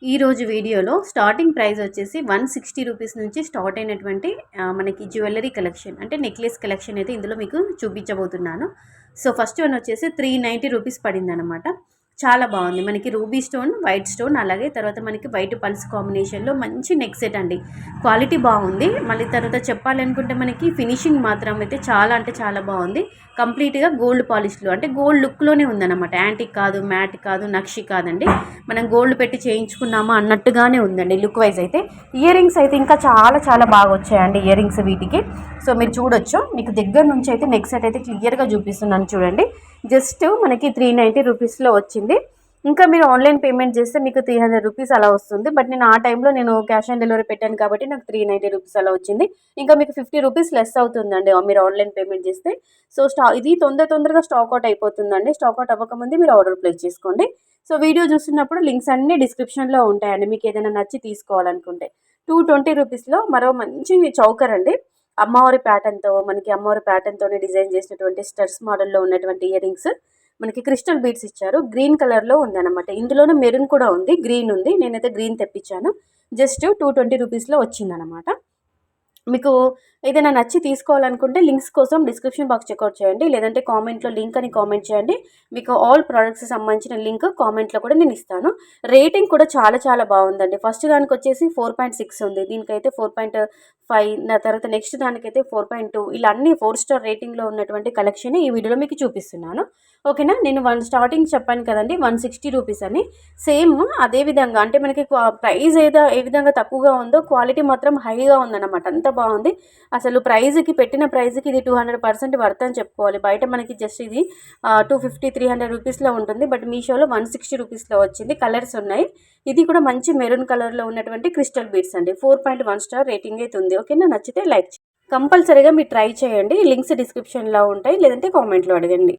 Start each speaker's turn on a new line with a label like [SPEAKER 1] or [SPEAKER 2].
[SPEAKER 1] ఈరోజు వీడియోలో starting price వచ్చేసి 160 రూపీస్ నుంచి స్టార్ట్ అయినటువంటి మనకి జ్యువెలరీ కలెక్షన్ అంటే నెక్లెస్ కలెక్షన్ అయితే ఇందులో మీకు చూపించబోతున్నాను. సో ఫస్ట్ వన్ వచ్చేసి 390 రూపీస్ పడిందనమాట. చాలా బాగుంది. మనకి రూబీ స్టోన్, వైట్ స్టోన్, అలాగే తర్వాత మనకి వైట్ పల్స్ కాంబినేషన్లో మంచి నెక్ సెట్ అండి. క్వాలిటీ బాగుంది. మళ్ళీ తర్వాత చెప్పాలనుకుంటే మనకి ఫినిషింగ్ మాత్రం అయితే చాలా అంటే చాలా బాగుంది. కంప్లీట్గా గోల్డ్ పాలిష్లో అంటే గోల్డ్ లుక్లోనే ఉందన్నమాట. యాంటిక్ కాదు, మ్యాట్ కాదు, నక్షి కాదండి. మనం గోల్డ్ పెట్టి చేయించుకున్నామా అన్నట్టుగానే ఉందండి లుక్ వైజ్ అయితే. ఇయర్ రింగ్స్ అయితే ఇంకా చాలా చాలా బాగా వచ్చాయండి ఇయర్ రింగ్స్ వీటికి. సో మీరు చూడొచ్చు, మీకు దగ్గర నుంచి అయితే నెక్ సెట్ అయితే క్లియర్గా చూపిస్తున్నాను చూడండి. జస్ట్ మనకి 390 రూపీస్లో వచ్చింది. ఇంకా మీరు ఆన్లైన్ పేమెంట్ చేస్తే మీకు 300 రూపీస్ అలా వస్తుంది. బట్ నేను ఆ టైంలో క్యాష్ ఆన్ డెలివరీ పెట్టాను కాబట్టి నాకు 390 రూపీస్ అలా వచ్చింది. ఇంకా మీకు 50 రూపీస్ లెస్ అవుతుందండి మీరు ఆన్లైన్ పేమెంట్ చేస్తే. సో ఇది తొందరగా స్టాక్ అవుట్ అయిపోతుందండి. స్టాక్ అవుట్ అవ్వకముందే మీరు ఆర్డర్ ప్లేస్ చేసుకోండి. సో వీడియో చూస్తున్నప్పుడు లింక్స్ అన్నీ డిస్క్రిప్షన్లో ఉంటాయండి. మీకు ఏదైనా నచ్చి తీసుకోవాలనుకుంటే 220 రూపీస్లో మరో మంచి చౌకర్ అండి. అమ్మవారి ప్యాటర్న్తో మనకి అమ్మవారి ప్యాటర్న్తోనే డిజైన్ చేసినటువంటి స్టర్స్ మోడల్లో ఉన్నటువంటి ఇయర్ రింగ్స్. మనకి క్రిస్టల్ బీడ్స్ ఇచ్చారు. గ్రీన్ కలర్లో ఉందన్నమాట. ఇందులోనే మెరూన్ కూడా ఉంది, గ్రీన్ ఉంది. నేనైతే గ్రీన్ తెప్పించాను. జస్ట్ 220 రూపీస్లో వచ్చిందనమాట. మీకు ఏదైనా నచ్చి తీసుకోవాలనుకుంటే లింక్స్ కోసం డిస్క్రిప్షన్ బాక్స్ చెక్అవుట్ చేయండి, లేదంటే కామెంట్లో లింక్ అని కామెంట్ చేయండి. మీకు ఆల్ ప్రోడక్ట్స్ సంబంధించిన లింక్ కామెంట్లో కూడా నేను ఇస్తాను. రేటింగ్ కూడా చాలా చాలా బాగుందండి. ఫస్ట్ దానికి వచ్చేసి 4.6 ఉంది, దీనికైతే 4.5, నా తర్వాత నెక్స్ట్ దానికైతే 4.2. ఇలా అన్ని 4 స్టార్ రేటింగ్లో ఉన్నటువంటి కలెక్షన్ ఈ వీడియోలో మీకు చూపిస్తున్నాను. ఓకేనా. నేను స్టార్టింగ్ చెప్పాను కదండి 160 రూపీస్ అని. సేమ్ అదే విధంగా అంటే మనకి ప్రైస్ ఏ విధంగా తక్కువగా ఉందో క్వాలిటీ మాత్రం హైగా ఉందన్నమాట. అంత బాగుంది అసలు. పెట్టిన ప్రైజ్కి ఇది 200% వర్త్ అని చెప్పుకోవాలి. బయట మనకి జస్ట్ ఇది 250-300 రూపీస్లో ఉంటుంది. బట్ మీషోలో 160 రూపీస్లో వచ్చింది. కలర్స్ ఉన్నాయి. ఇది కూడా మంచి మెరూన్ కలర్లో ఉన్నటువంటి క్రిస్టల్ బీడ్స్ అండి. 4.1 స్టార్ రేటింగ్ అయితే ఉంది. ఓకేనా. నచ్చితే లైక్ కంపల్సరీగా మీరు ట్రై చేయండి. లింక్స్ డిస్క్రిప్షన్లో ఉంటాయి, లేదంటే కామెంట్లో అడగండి.